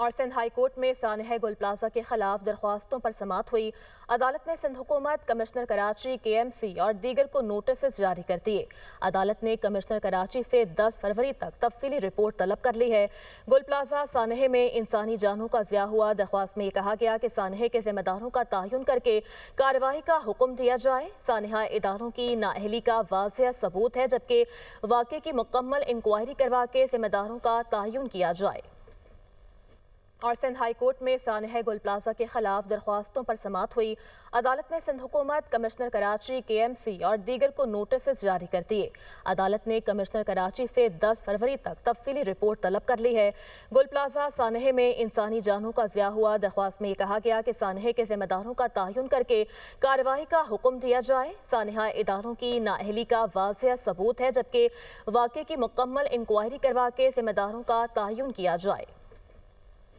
اور Sindh high court میں سانحہ گل پلازہ کے خلاف درخواستوں پر سماعت ہوئی۔ عدالت نے سندھ حکومت، کمشنر کراچی، کے ایم سی اور دیگر کو نوٹسز جاری کر دیے۔ عدالت نے کمشنر کراچی سے 10 فروری تک تفصیلی رپورٹ طلب کر لی ہے۔ گل پلازہ سانحے میں انسانی جانوں کا ضیاع ہوا۔ درخواست میں یہ کہا گیا کہ سانحے کے ذمہ داروں کا تعین کر کے کارروائی کا حکم دیا جائے۔ سانحہ اداروں کی نااہلی کا واضح ثبوت ہے، جبکہ واقعے کی مکمل انکوائری کروا کے ذمہ داروں کا تعین کیا جائے۔ اور سندھ ہائی کورٹ میں سانحہ گل پلازہ کے خلاف درخواستوں پر سماعت ہوئی۔ عدالت نے سندھ حکومت، کمشنر کراچی، کے ایم سی اور دیگر کو نوٹسز جاری کر دیے۔ عدالت نے کمشنر کراچی سے 10 فروری تک تفصیلی رپورٹ طلب کر لی ہے۔ گل پلازہ سانحے میں انسانی جانوں کا ضیاع ہوا۔ درخواست میں یہ کہا گیا کہ سانحے کے ذمہ داروں کا تعین کر کے کارروائی کا حکم دیا جائے۔ سانحہ اداروں کی نااہلی کا واضح ثبوت ہے، جبکہ واقعے کی مکمل انکوائری کروا کے ذمہ داروں کا تعین کیا جائے۔